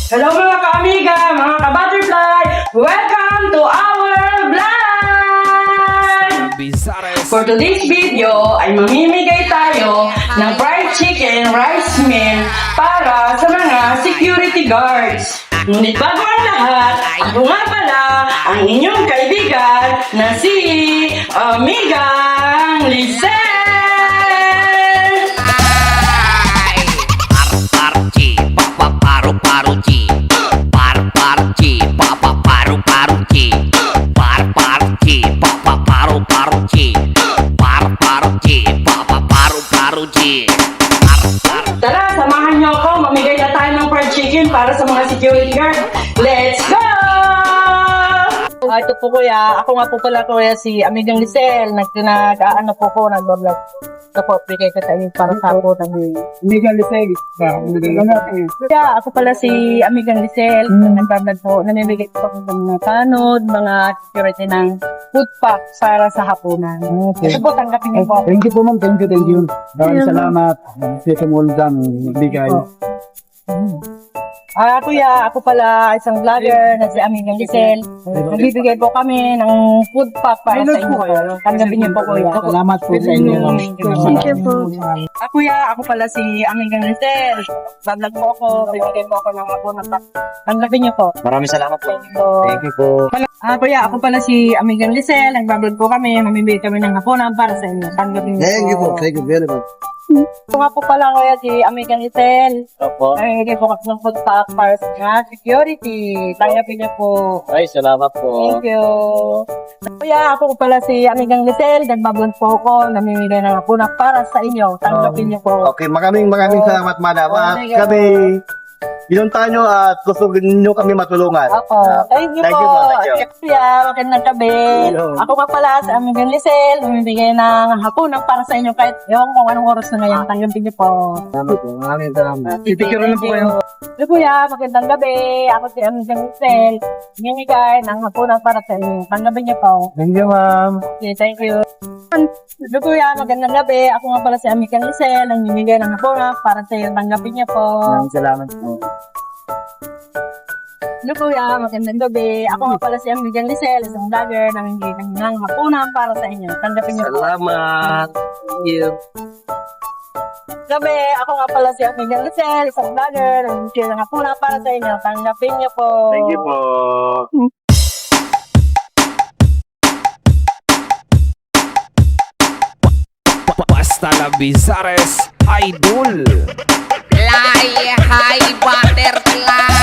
Hello mga ka-amiga, mga ka-butterfly! Welcome to our vlog! For today's video ay mamimigay tayo ng fried chicken rice meal para sa mga security guards. Ngunit bago ang lahat, ako nga pala ang inyong kaibigan na si Amigang Lisel! Tara, samahan niyo ako. Mamigay na tayo ng fried chicken para sa mga security guard. Let's go! Ito po kuya. Ako nga po pala kuya si Amigang Lisel. Nag-ano po ko, nag-vlog. Ito po, bigay ko tayo para sa ako. Amigang Lisel. Kaya ako pala si Amigang Lisel. Nag-vlog po. Namimigay po ako ng mga tanod, mga security ng food pack para sa hapunan. Okay. Ito po, tanggapin niyo po. Thank you po ma'am, thank you. Maraming salamat. Sa muldan, bigay. Kuya, ako pala isang vlogger na si Amigang Lisel. Nagbibigay po kami ng food pack para sa inyo. Tanggapin niyo po kuya. Salamat po sa inyo. Thank you po. Kuya, ako pala si Amigang Lisel. Vlog po ako. Bibigay po ako ng hapunan pack. Tanggapin niyo po. Maraming salamat po. Thank you po. Kuya, ako pala si Amigang Lisel. Nagbablog po kami. Mamimigay kami ng hapunan para sa inyo. Tanggapin niyo po. Thank you po. Thank you very much. Ito nga po pala kuya si Amigang Lisel. Opo. Namimigay po kasi ng food pack para sa mga security. Tanggapin niyo po. Ay, salamat po. Thank you. Kuya, ako po pala si Amigang Lisel. Nagbablog po ako. Namimigay ng hapunan para sa inyo. Tanggapin niyo po. Okay, maraming salamat madam. At Okay. kami, pinuntahan nyo at gusto nyo kami matulungan. Ako. Thank you Thank po. you po, thank you. Kuya, magandang gabi. Hello. Ako nga pala si Amigang Lisel. Namimigay ng hapunan para sa inyo kahit ewan kung anong oras na ngayon. Tanggapin niyo po. Salamat po. Maraming salamat. Pipicture lang po kayo. Hello kuya, magandang gabi. Ako si Amigang Lisel. Namimigay ng hapunan para sa inyo. Tanggapin niyo po. Thank you ma'am. Okay, thank you. Hello kuya, magandang gabi. Ako nga pala si Amigang Lisel. Namimigay ng hapunan para sa inyo. Tanggapin niyo po. Maraming salamat po. Hello kuya, magandang gabi. Ako nga pala si Amigang Lisel, isang vlogger na namimigay ng hapunan para sa inyo. Tanggapin niyo po. Salamat. Thank you. Gabi, ako nga pala si Amigang Lisel, isang vlogger na namimigay ng hapunan para sa inyo. Tanggapin niyo po. Thank you po. Basta la Bizares Idol. Fly high butterfly.